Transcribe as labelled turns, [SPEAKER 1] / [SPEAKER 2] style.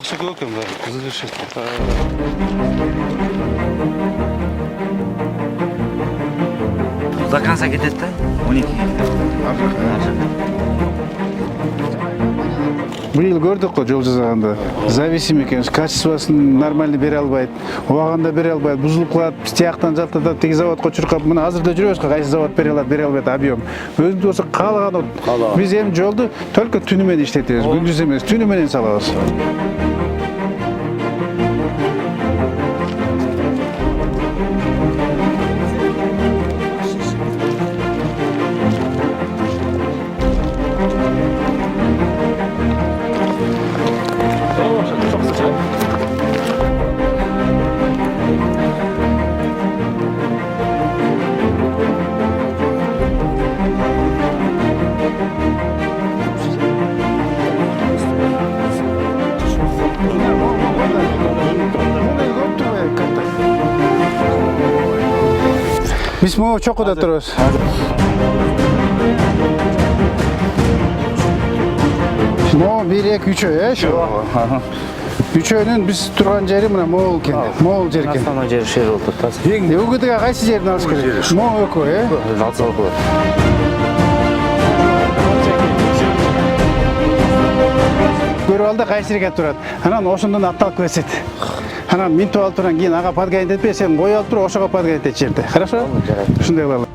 [SPEAKER 1] Жакшы көп экен баары, кызыгышат.
[SPEAKER 2] До конца кетет да? 12.
[SPEAKER 3] Быйыл көрдүк го жол жасаганда. Зависим экенбиз, качествосын нормально бере албайт, убагында бере албайт, бузулуп калат, биз тияктан жалтатат, тиги заводко чуркап, мына азыр да жүрөбүз го, кайсы завод бере албайт объем. Өзүбүз болсо каалаган биз эми жолду только түнү менен иштетебиз, күндүз эмес, түнү менен салабыз. Биз могу чокуда турабыз. Могу 1, 2, 3 шу. Үчөөнүн биз турган жери мына могул экен. Могул жер экен.
[SPEAKER 2] Основной жер шер болуп атат.
[SPEAKER 3] Өгүдөгө кайсы жерден алыш керек? Могул экөө,
[SPEAKER 2] Жалсал болот.
[SPEAKER 3] Көрүп алда кайсы жерге турат. Анан ошондон атталып кетет. Анан минтип алып турган кийин ага подгонять этпей, сен кой алып туруп ошого подгонять эт жерде. Хорошо? Ушундай кылалы.